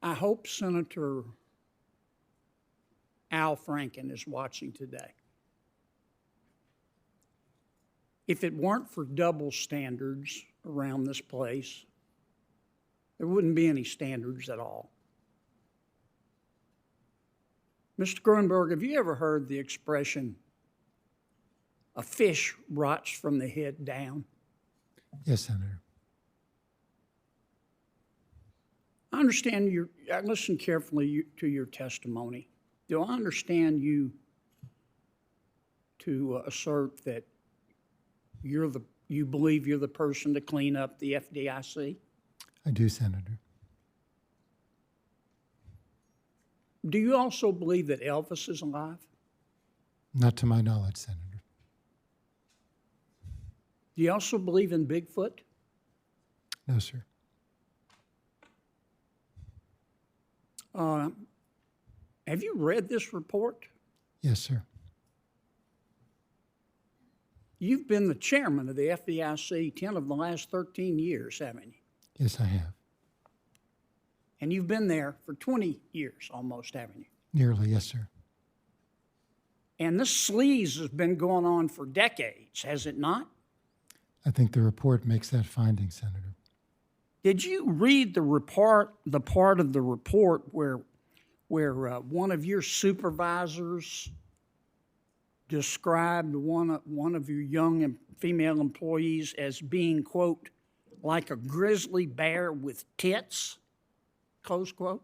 I hope Senator Al Franken is watching today. If it weren't for double standards around this place, there wouldn't be any standards at all. Mr. Gruenberg, have you ever heard the expression, a fish rots from the head down? Yes, Senator. I understand I listened carefully to your testimony. Do I understand you to assert that you believe you're the person to clean up the FDIC? I do, Senator. Do you also believe that Elvis is alive? Not to my knowledge, Senator. Do you also believe in Bigfoot? No, sir. Have you read this report? Yes, sir. You've been the chairman of the FDIC 10 of the last 13 years, haven't you? Yes, I have. And you've been there for 20 years almost, haven't you? Nearly, yes, sir. And this sleaze has been going on for decades, has it not? I think the report makes that finding, Senator. Did you read the part of the report where one of your supervisors described one of your young female employees as being, quote, like a grizzly bear with tits, close quote?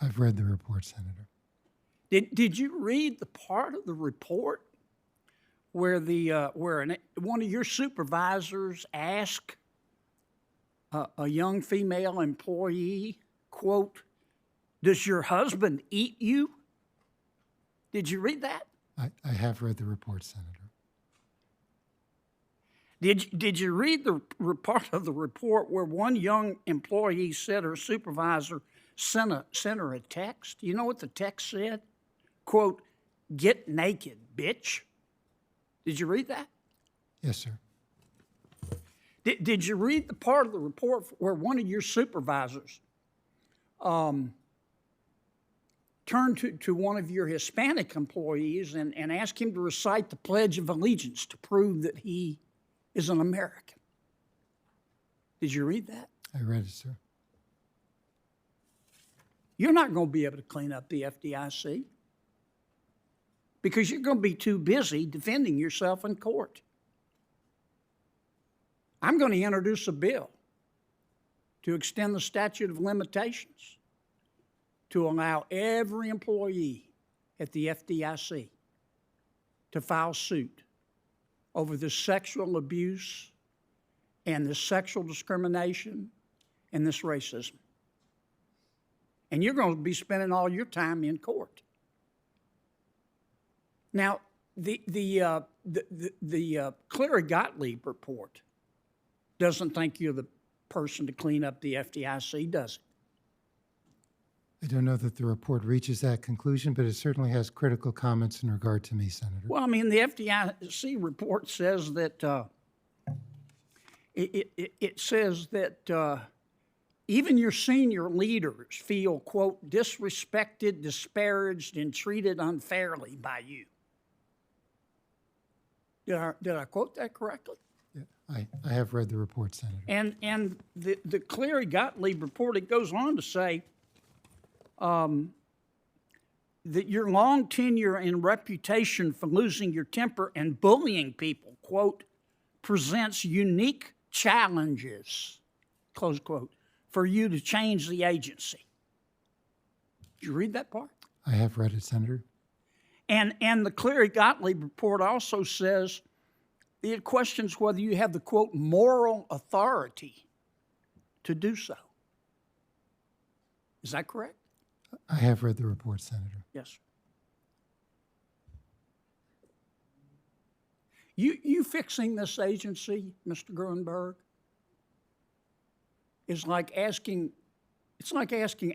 I've read the report, Senator. Did you read the part of the report where one of your supervisors asked a young female employee, quote, does your husband eat you? Did you read that? I have read the report, Senator. Did you read the part of the report where one young employee said her supervisor sent her a text? You know what the text said? Quote, get naked, bitch. Did you read that? Yes, sir. Did you read the part of the report where one of your supervisors turned to one of your Hispanic employees and asked him to recite the Pledge of Allegiance to prove that he is an American? Did you read that? I read it, sir. You're not going to be able to clean up the FDIC because you're going to be too busy defending yourself in court. I'm going to introduce a bill to extend the statute of limitations to allow every employee at the FDIC to file suit over this sexual abuse and this sexual discrimination and this racism. And you're going to be spending all your time in court. Now, the Cleary Gottlieb report doesn't think you're the person to clean up the FDIC, does it? I don't know that the report reaches that conclusion, but it certainly has critical comments in regard to me, Senator. Well, I mean, the FDIC report says that it says that even your senior leaders feel, quote, disrespected, disparaged, and treated unfairly by you. Did I quote that correctly? Yeah, I have read the report, Senator. And the Cleary Gottlieb report, it goes on to say that your long tenure and reputation for losing your temper and bullying people, quote, presents unique challenges, close quote, for you to change the agency. Did you read that part? I have read it, Senator. And the Cleary Gottlieb report also says it questions whether you have the, quote, moral authority to do so. Is that correct? I have read the report, Senator. Yes. You fixing this agency, Mr. Gruenberg, is like asking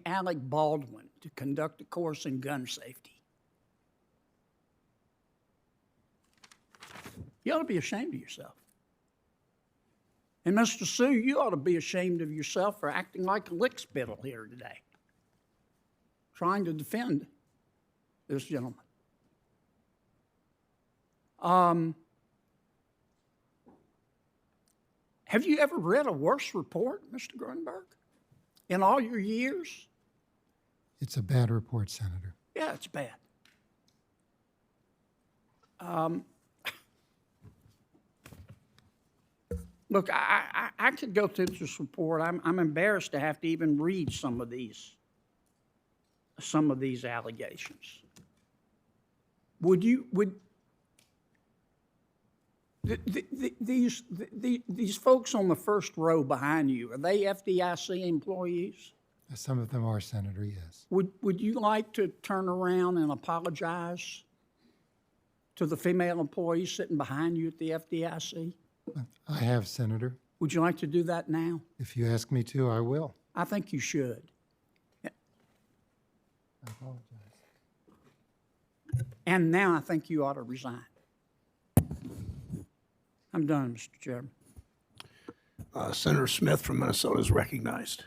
Alec Baldwin to conduct a course in gun safety. You ought to be ashamed of yourself. And Mr. Sue, you ought to be ashamed of yourself for acting like a lickspittle here today. trying to defend this gentleman. Have you ever read a worse report, Mr. Gruenberg, in all your years? It's a bad report, Senator. Yeah, it's bad. Look, I could go through this report. I'm embarrassed to have to even read some of these allegations. These folks on the first row behind you, are they FDIC employees? Some of them are, Senator, yes. Would you like to turn around and apologize to the female employees sitting behind you at the FDIC? I have, Senator. Would you like to do that now? If you ask me to, I will. I think you should. I apologize. And now I think you ought to resign. I'm done, Mr. Chairman. Senator Smith from Minnesota is recognized.